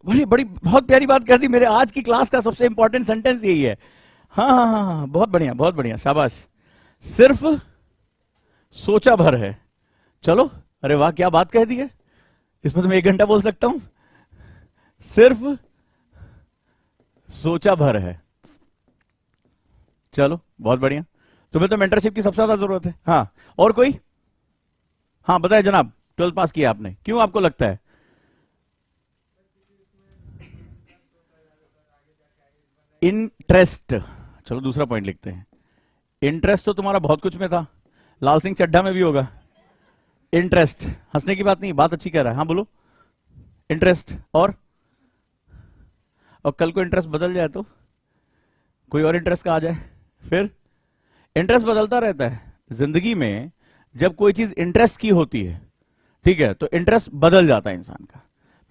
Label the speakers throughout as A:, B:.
A: बड़ी बड़ी बहुत प्यारी बात कर दी। मेरे आज की क्लास का सबसे इंपॉर्टेंट सेंटेंस यही है। हाँ हाँ हाँ हाँ, बहुत बढ़िया, शाबाश। सिर्फ सोचा भर है। चलो, अरे वाह, क्या बात कह दी है। इसमें तो मैं 1 घंटा बोल सकता हूं। सिर्फ सोचा भर है। चलो, बहुत बढ़िया। तुम्हें तो मेंटरशिप की सबसे ज्यादा जरूरत है। हाँ, और कोई? हाँ बताए जनाब, 12th पास किया आपने, क्यों आपको लगता है? इंटरेस्ट। चलो दूसरा पॉइंट लिखते हैं। इंटरेस्ट तो तुम्हारा बहुत कुछ में था, लाल सिंह चड्ढा में भी होगा। इंटरेस्ट, हंसने की बात नहीं, बात अच्छी कह रहा है। हाँ बोलो, इंटरेस्ट। और कल को इंटरेस्ट बदल जाए तो कोई और इंटरेस्ट का आ जाए, फिर इंटरेस्ट बदलता रहता है जिंदगी में। जब कोई चीज इंटरेस्ट की होती है, ठीक है, तो इंटरेस्ट बदल जाता है इंसान का,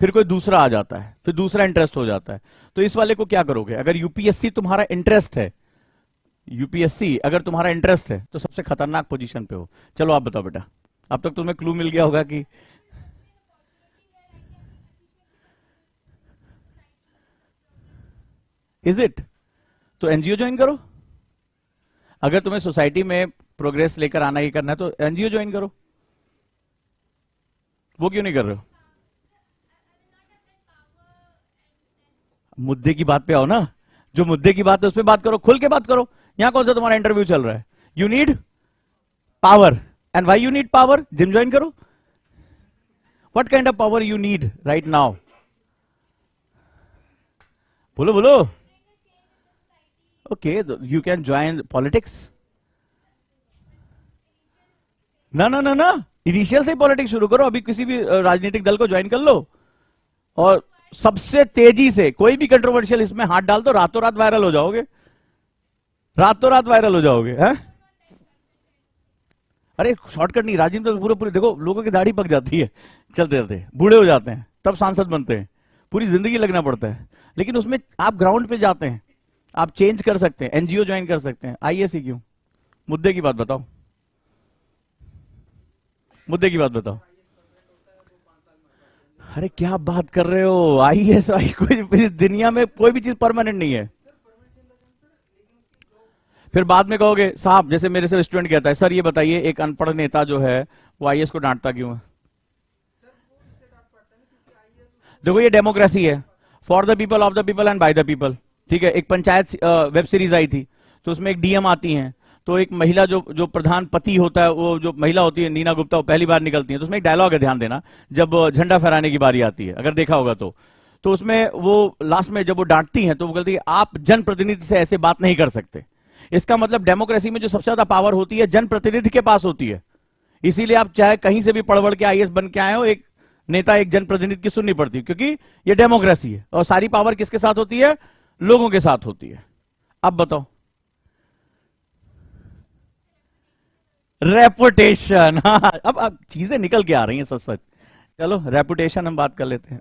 A: फिर कोई दूसरा आ जाता है, फिर दूसरा इंटरेस्ट हो जाता है। तो इस वाले को क्या करोगे? अगर यूपीएससी तुम्हारा इंटरेस्ट है, यूपीएससी अगर तुम्हारा इंटरेस्ट है, तो सबसे खतरनाक पोजीशन पे हो। चलो आप बताओ बेटा, अब तक तुम्हें क्लू मिल गया होगा कि इज इट? तो एनजीओ ज्वाइन करो। अगर तुम्हें सोसाइटी में प्रोग्रेस लेकर आना ही करना है तो एनजीओ ज्वाइन करो। वो क्यों नहीं कर रहे हो? मुद्दे की बात पे आओ ना, जो मुद्दे की बात है उस पर बात करो, खुल के बात करो। यहां कौन सा तुम्हारा इंटरव्यू चल रहा है? You need power, and why you need power? Gym join करो। What kind of power you need right now? बोलो बोलो। Okay, you can join politics. ना ना ना ना, इनिशियल से ही पॉलिटिक्स शुरू करो। अभी किसी भी राजनीतिक दल को ज्वाइन कर लो, और सबसे तेजी से कोई भी कंट्रोवर्शियल इसमें हाथ डाल दो, रातों रात वायरल हो जाओगे, रातों रात वायरल हो जाओगे। हैं? अरे शॉर्टकट नहीं, राजनीति तो पूरे पूरे देखो, लोगों की दाढ़ी पक जाती है चलते चलते, बूढ़े हो जाते हैं, तब सांसद बनते हैं, पूरी जिंदगी लगना पड़ता है। लेकिन उसमें आप ग्राउंड पे जाते हैं, आप चेंज कर सकते हैं, एनजीओ ज्वाइन कर सकते हैं। आईएएस क्यों? मुद्दे की बात बताओ, मुद्दे की बात बताओ। अरे क्या बात कर रहे हो? आईएएस आई कोई इस दुनिया में कोई भी चीज परमानेंट नहीं है। फिर बाद में कहोगे साहब, जैसे मेरे से स्टूडेंट कहता है, सर ये बताइए एक अनपढ़ नेता जो है वो आईएएस को डांटता क्यों है? देखो ये डेमोक्रेसी है, for the people, of the people and by the people. ठीक है, एक पंचायत वेब सीरीज आई थी, तो उसमें एक डीएम आती हैं, तो एक महिला जो जो प्रधान पति होता है, वो जो महिला होती है नीना गुप्ता, वो पहली बार निकलती है। तो उसमें एक डायलॉग है, ध्यान देना, जब झंडा फहराने की बारी आती है, अगर देखा होगा तो उसमें वो लास्ट में जब वो डांटती हैं तो वो कहती है आप जनप्रतिनिधि से ऐसे बात नहीं कर सकते। इसका मतलब डेमोक्रेसी में जो सबसे ज्यादा पावर होती है जनप्रतिनिधि के पास होती है। इसीलिए आप चाहे कहीं से भी पढ़ के आईएएस बन के आए हो, एक नेता एक जनप्रतिनिधि की सुननी पड़ती है, क्योंकि ये डेमोक्रेसी है और सारी पावर किसके साथ होती है? लोगों के साथ होती है। अब बताओ। रेपुटेशन। हाँ, अब चीजें निकल के आ रही हैं सच सच। चलो रेपुटेशन हम बात कर लेते हैं।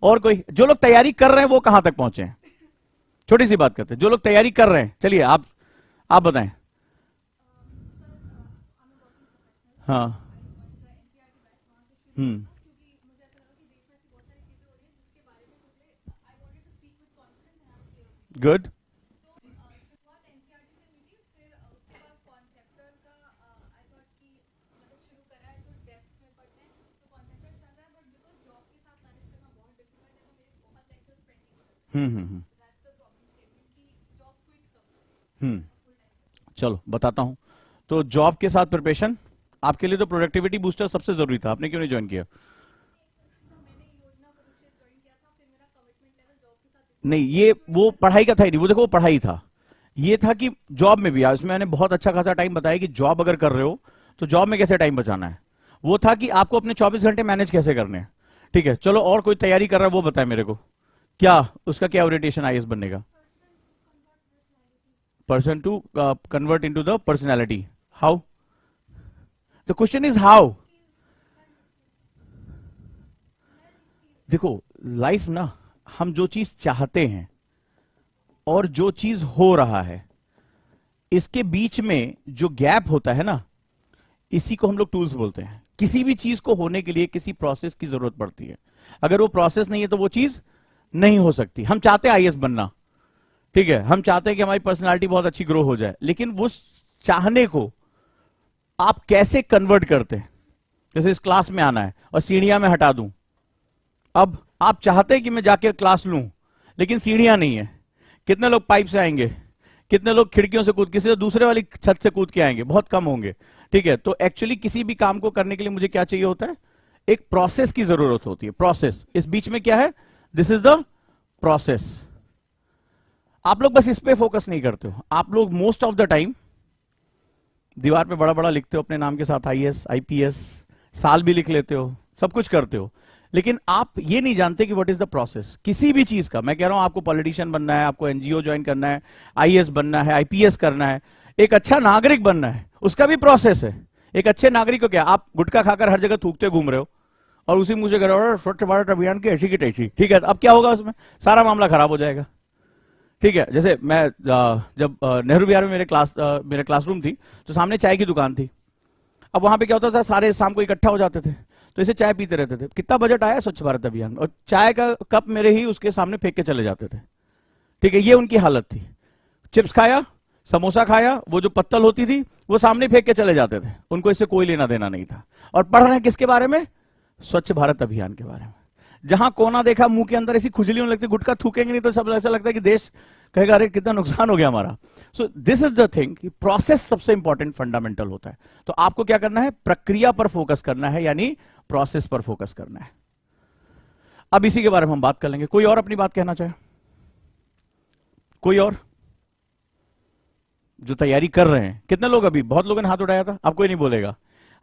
A: और कोई जो लोग तैयारी कर रहे हैं वो कहां तक पहुंचे हैं? छोटी सी बात करते हैं, जो लोग तैयारी कर रहे हैं, चलिए आप बताएं। हाँ। गुड। हम्म। चलो बताता हूं। तो जॉब के साथ प्रिपरेशन आपके लिए तो प्रोडक्टिविटी बूस्टर सबसे जरूरी था, आपने क्यों नहीं ज्वाइन किया? नहीं, ये वो पढ़ाई का था ही नहीं, वो देखो वो पढ़ाई था। ये था कि जॉब में भी इसमें मैंने बहुत अच्छा खासा टाइम बताया कि जॉब अगर कर रहे हो तो जॉब में कैसे टाइम बचाना है। वो था कि आपको अपने 24 घंटे मैनेज कैसे करने हैं। ठीक है, चलो और कोई तैयारी कर रहा है वो बताए मेरे को, क्या उसका क्या ओरिएंटेशन आईएएस बनने का? Person to convert into the personality. How? The question is how. देखो लाइफ ना, हम जो चीज चाहते हैं और जो चीज हो रहा है, इसके बीच में जो गैप होता है ना, इसी को हम लोग टूल्स बोलते हैं। किसी भी चीज को होने के लिए किसी प्रोसेस की जरूरत पड़ती है। अगर वो प्रोसेस नहीं है तो वो चीज नहीं हो सकती। हम चाहते हैं आईएएस बनना, ठीक है, हम चाहते हैं कि हमारी पर्सनालिटी बहुत अच्छी ग्रो हो जाए, लेकिन वो चाहने को आप कैसे कन्वर्ट करते हैं? जैसे इस क्लास में आना है और सीढ़ियां में हटा दूं, अब आप चाहते हैं कि मैं जाके क्लास लूं, लेकिन सीढ़ियां नहीं है। कितने लोग पाइप से आएंगे, कितने लोग खिड़कियों से कूद, किसी तो दूसरे वाली छत से कूद के आएंगे? बहुत कम होंगे, ठीक है। तो एक्चुअली किसी भी काम को करने के लिए मुझे क्या चाहिए होता है? एक प्रोसेस की जरूरत होती है, प्रोसेस। इस बीच में क्या है? This is the process. आप लोग बस इस पे फोकस नहीं करते हो, आप लोग मोस्ट ऑफ द टाइम दीवार पे बड़ा बड़ा लिखते हो अपने नाम के साथ, आईएएस, आईपीएस, साल भी लिख लेते हो, सब कुछ करते हो, लेकिन आप ये नहीं जानते कि व्हाट इज द प्रोसेस किसी भी चीज का। मैं कह रहा हूं आपको पॉलिटिशियन बनना है, आपको एनजीओ ज्वाइन करना है, आईएएस बनना है, आईपीएस करना है, एक अच्छा नागरिक बनना है, उसका भी प्रोसेस है। एक अच्छे नागरिक को क्या, आप गुटखा खाकर हर जगह थूकते घूम रहे हो और उसी मुंह से कह रहे हो स्वच्छ भारत अभियान की ऐसी की तैसी, ठीक है, अब क्या होगा? उसमें सारा मामला खराब हो जाएगा, ठीक है। जैसे मैं जब नेहरू विहार में मेरे क्लासरूम थी, तो सामने चाय की दुकान थी। अब वहां पे क्या होता था, सारे शाम को इकट्ठा हो जाते थे, तो इसे चाय पीते रहते थे। कितना बजट आया स्वच्छ भारत अभियान, और चाय का कप मेरे ही उसके सामने फेंक के चले जाते थे, ठीक है। ये उनकी हालत थी। चिप्स खाया, समोसा खाया, वो जो पत्तल होती थी वो सामने फेंक के चले जाते थे, उनको इससे कोई लेना देना नहीं था। और पढ़ रहे हैं किसके बारे में? स्वच्छ भारत अभियान के बारे में। जहां कोना देखा मुंह के अंदर ऐसी खुजली होने लगती, गुटखा थूकेंगे नहीं तो सब ऐसा लगता है कि देश कहेगा अरे कितना नुकसान हो गया हमारा। So this is the thing कि प्रोसेस सबसे इंपॉर्टेंट फंडामेंटल होता है। तो आपको क्या करना है? प्रक्रिया पर फोकस करना है, यानी प्रोसेस पर फोकस करना है। अब इसी के बारे में हम बात कर लेंगे। कोई और अपनी बात कहना चाहे? कोई और जो तैयारी कर रहे हैं? कितने लोग? अभी बहुत लोगों ने हाथ उठाया था, अब कोई नहीं बोलेगा।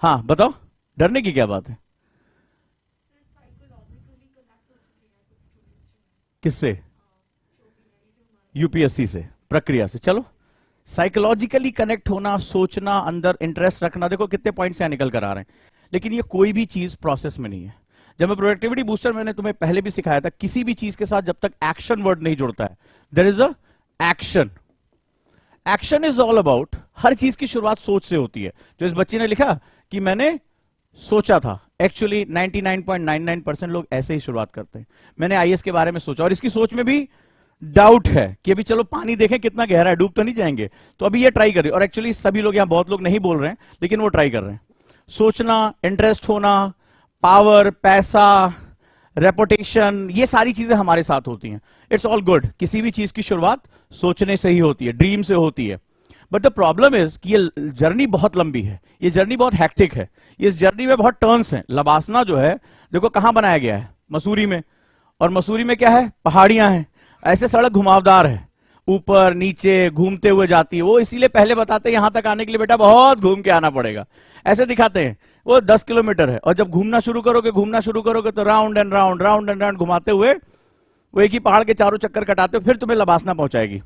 A: हाँ बताओ, डरने की क्या बात है? किससे? यूपीएससी से, प्रक्रिया से। चलो, साइकोलॉजिकली कनेक्ट होना, सोचना, अंदर इंटरेस्ट रखना, देखो कितने पॉइंट्स यहां निकल कर आ रहे हैं। लेकिन ये कोई भी चीज प्रोसेस में नहीं है। जब मैं प्रोडक्टिविटी बूस्टर, मैंने तुम्हें पहले भी सिखाया था, किसी भी चीज के साथ जब तक एक्शन वर्ड नहीं जुड़ता है, there is a action. Action is all about, हर चीज की शुरुआत सोच से होती है। जो इस बच्ची ने लिखा कि मैंने सोचा था, एक्चुअली 99.99% लोग ऐसे ही शुरुआत करते हैं। मैंने आईएएस के बारे में सोचा, और इसकी सोच में भी डाउट है कि अभी चलो पानी देखें कितना गहरा है, डूब तो नहीं जाएंगे, तो अभी ये ट्राई करिए। और एक्चुअली सभी लोग, यहां बहुत लोग नहीं बोल रहे हैं, लेकिन वो ट्राई कर रहे हैं। सोचना, इंटरेस्ट होना, पावर, पैसा, रेपुटेशन, ये सारी चीजें हमारे साथ होती हैं। It's all good. किसी भी चीज की शुरुआत सोचने से ही होती है, ड्रीम से होती है। बट द प्रॉब्लम इज कि ये जर्नी बहुत लंबी है, ये जर्नी बहुत हैक्टिक है, इस जर्नी में बहुत टर्न्स हैं। लबासना जो है, देखो कहां बनाया गया है? मसूरी में। और मसूरी में क्या है? पहाड़ियां हैं, ऐसे सड़क घुमावदार है, ऊपर नीचे घूमते हुए जाती है। वो इसीलिए पहले बताते हैं यहां तक आने के लिए बेटा बहुत घूम के आना पड़ेगा, ऐसे दिखाते हैं। वो 10 किलोमीटर है, और जब घूमना शुरू करोगे तो राउंड एंड राउंड घुमाते हुए वो एक ही पहाड़ के चारों चक्कर कटाते हुए फिर तुम्हें लबासना पहुंचाएगी।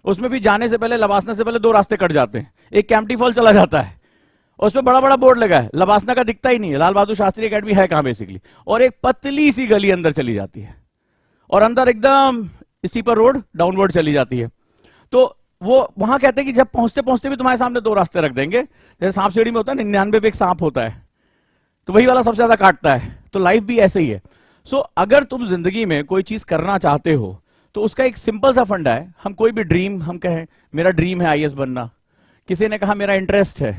A: उसमें भी जाने से पहले, लबासना से पहले 2 रास्ते कट जाते हैं। एक कैंपटी फॉल चला जाता है, उसमें बड़ा बड़ा बोर्ड लगा है, लबासना का दिखता ही नहीं है, लाल बहादुर शास्त्री एकेडमी है कहां बेसिकली। और एक पतली सी गली अंदर चली जाती है, और अंदर एकदम इसी पर रोड डाउनवर्ड चली जाती है। तो वो वहां कहते हैं कि जब पहुंचते पहुंचते भी तुम्हारे सामने 2 रास्ते रख देंगे, जैसे सांप सीढ़ी में होता है 99 पे एक सांप होता है, तो वही वाला सबसे ज्यादा काटता है। तो लाइफ भी ऐसे ही है। सो अगर तुम जिंदगी में कोई चीज करना चाहते हो, तो उसका एक सिंपल सा फंडा है। हम कोई भी ड्रीम, हम कहें मेरा ड्रीम है आईएएस बनना, किसी ने कहा मेरा इंटरेस्ट है,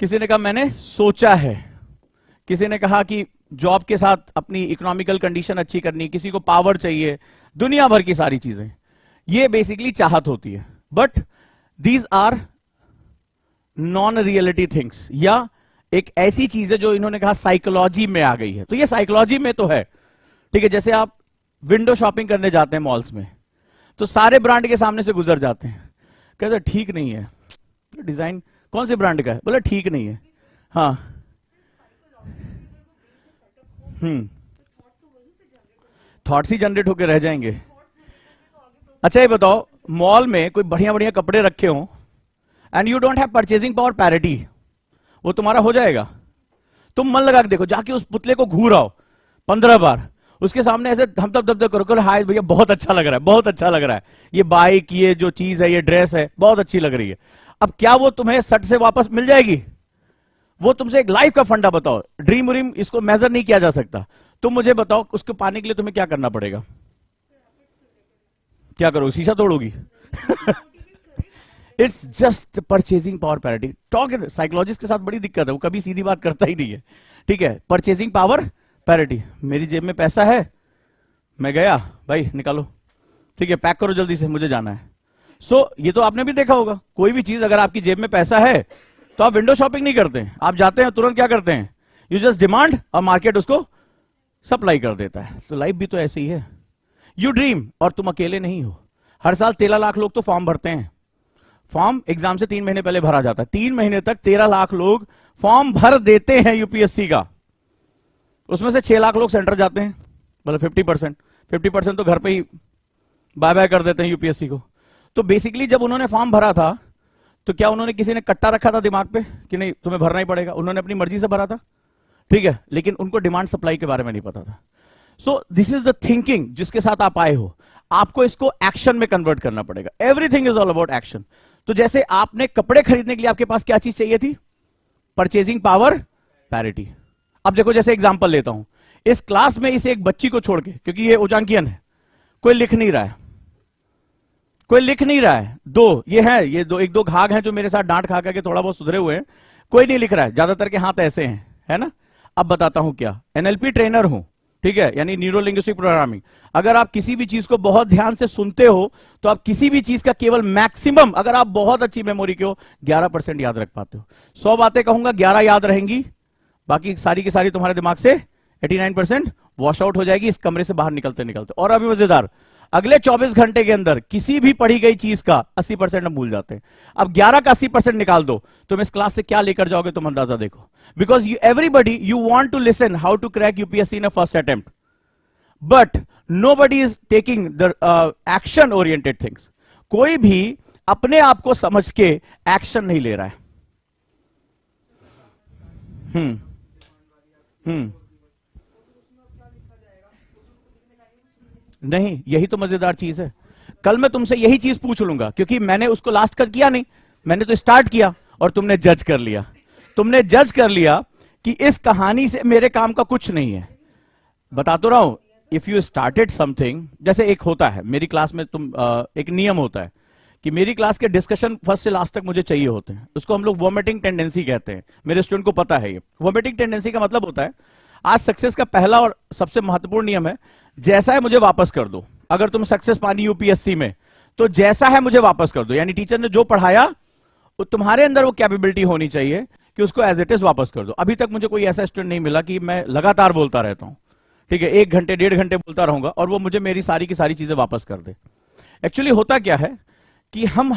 A: किसी ने कहा मैंने सोचा है, किसी ने कहा कि जॉब के साथ अपनी इकोनॉमिकल कंडीशन अच्छी करनी, किसी को पावर चाहिए, दुनिया भर की सारी चीजें, ये बेसिकली चाहत होती है। But these are non reality things, या एक ऐसी चीज है जो इन्होंने कहा साइकोलॉजी में आ गई है। तो ये साइकोलॉजी में तो है, ठीक है। जैसे आप विंडो शॉपिंग करने जाते हैं मॉल्स में, तो सारे ब्रांड के सामने से गुजर जाते हैं, कहते ठीक नहीं है डिजाइन, कौन से ब्रांड का है, बोला ठीक नहीं है। हाँ, थॉट्स ही जनरेट होकर रह जाएंगे। अच्छा ये बताओ, मॉल में कोई बढ़िया बढ़िया कपड़े रखे हों and you don't have purchasing power parity, वो तुम्हारा हो जाएगा? तुम मन लगा के देखो, जाके उस पुतले को घूराओ 15 बार, उसके सामने ऐसे हम तब दब करो, हाय भैया बहुत अच्छा लग रहा है, बहुत अच्छा लग रहा है, ये बाइक, ये जो चीज है, ये ड्रेस है, बहुत अच्छी लग रही है। अब क्या वो तुम्हें सट से वापस मिल जाएगी? वो तुमसे एक लाइफ का फंडा बताओ, ड्रीम व्रीम इसको मेजर नहीं किया जा सकता। तुम मुझे बताओ उसको पाने के लिए तुम्हें क्या करना पड़ेगा? क्या करोगे? शीशा तोड़ोगी? It's just purchasing power parity. Talk psychologist के साथ बड़ी दिक्कत है, वो कभी सीधी बात करता ही नहीं है। ठीक है, परचेजिंग पावर पैरिटी। मेरी जेब में पैसा है, मैं गया, भाई निकालो, ठीक है, पैक करो जल्दी से, मुझे जाना है। सो ये तो आपने भी देखा होगा, कोई भी चीज अगर आपकी जेब में पैसा है तो आप विंडो शॉपिंग नहीं करते हैं, आप जाते हैं तुरंत क्या करते हैं, यू जस्ट डिमांड और मार्केट उसको सप्लाई कर देता है। तो लाइफ भी तो ऐसे ही है। यू ड्रीम, और तुम अकेले नहीं हो। हर साल 13 लाख लोग तो फॉर्म भरते हैं। फॉर्म एग्जाम से 3 महीने पहले भरा जाता है, 3 महीने तक 13 लाख लोग फॉर्म भर देते हैं यूपीएससी का। उसमें से 6 लाख लोग सेंटर जाते हैं, मतलब 50% तो घर पे ही बाय बाय कर देते हैं यूपीएससी को। तो बेसिकली जब उन्होंने फॉर्म भरा था तो क्या उन्होंने किसी ने कट्टा रखा था दिमाग पे कि नहीं तुम्हें भरना ही पड़ेगा? उन्होंने अपनी मर्जी से भरा था, ठीक है, लेकिन उनको डिमांड सप्लाई के बारे में नहीं पता था। So this is the thinking जिसके साथ आप आए हो, आपको इसको एक्शन में कन्वर्ट करना पड़ेगा। Everything is all about action. तो जैसे आपने कपड़े खरीदने के लिए आपके पास क्या चीज चाहिए थी? Purchasing power parity. अब देखो जैसे एग्जांपल लेता हूं, इस क्लास में इस एक बच्ची को छोड़ के, क्योंकि ये उजांकियन है, कोई लिख नहीं रहा है, कोई लिख नहीं रहा है। ये एक दो घाघ हैं जो मेरे साथ डांट खा के थोड़ा बहुत सुधरे हुए हैं, कोई नहीं लिख रहा है, ज्यादातर के हाथ ऐसे हैं, है ना। अब बताता हूं क्या, एनएलपी ट्रेनर हूं, ठीक है, यानी न्यूरो लिंग्विस्टिक प्रोग्रामिंग। अगर आप किसी भी चीज को बहुत ध्यान से सुनते हो तो आप किसी भी चीज का केवल मैक्सिमम, अगर आप बहुत अच्छी मेमोरी के हो, 11% याद रख पाते हो। 100 बातें कहूंगा, 11 याद रहेंगी, बाकी सारी की सारी तुम्हारे दिमाग से 89% वॉश आउट हो जाएगी इस कमरे से बाहर निकलते निकलते। और अभी मजेदार, अगले 24 घंटे के अंदर किसी भी पढ़ी गई चीज का 80% हम भूल जाते हैं। अब 11 का 80% निकाल दो, तुम इस क्लास से क्या लेकर जाओगे तुम अंदाजा देखो। Because you everybody you want to listen how to crack UPSC in a first attempt, but nobody is taking the action oriented things. कोई भी अपने आप को समझ के एक्शन नहीं ले रहा है। नहीं, यही तो मजेदार चीज है। कल मैं तुमसे यही चीज पूछ लूंगा, क्योंकि मैंने उसको लास्ट कर किया नहीं, मैंने तो स्टार्ट किया और तुमने जज कर लिया। तुमने जज कर लिया कि इस कहानी से मेरे काम का कुछ नहीं है। बता तो रहा हूं, इफ यू स्टार्टेड समथिंग, जैसे एक होता है मेरी क्लास में, एक नियम होता है कि मेरी क्लास के डिस्कशन फर्स्ट से लास्ट तक मुझे चाहिए होते हैं। उसको हम लोग वॉमिटिंग टेंडेंसी कहते हैं, मेरे स्टूडेंट को पता है। ये वॉमिटिंग टेंडेंसी का मतलब होता है, आज सक्सेस का पहला और सबसे महत्वपूर्ण नियम है, जैसा है मुझे वापस कर दो। अगर तुम सक्सेस पानी यूपीएससी में, तो जैसा है मुझे वापस कर दो। यानी टीचर ने जो पढ़ाया तुम्हारे अंदर वो कैपेबिलिटी होनी चाहिए कि उसको एज इट इज वापस कर दो। अभी तक मुझे कोई ऐसा स्टूडेंट नहीं मिला कि मैं लगातार बोलता रहता हूं, ठीक है, 1 घंटे 1.5 घंटे बोलता रहूंगा और वो मुझे मेरी सारी की सारी चीजें वापस कर दे। एक्चुअली होता क्या है कि हम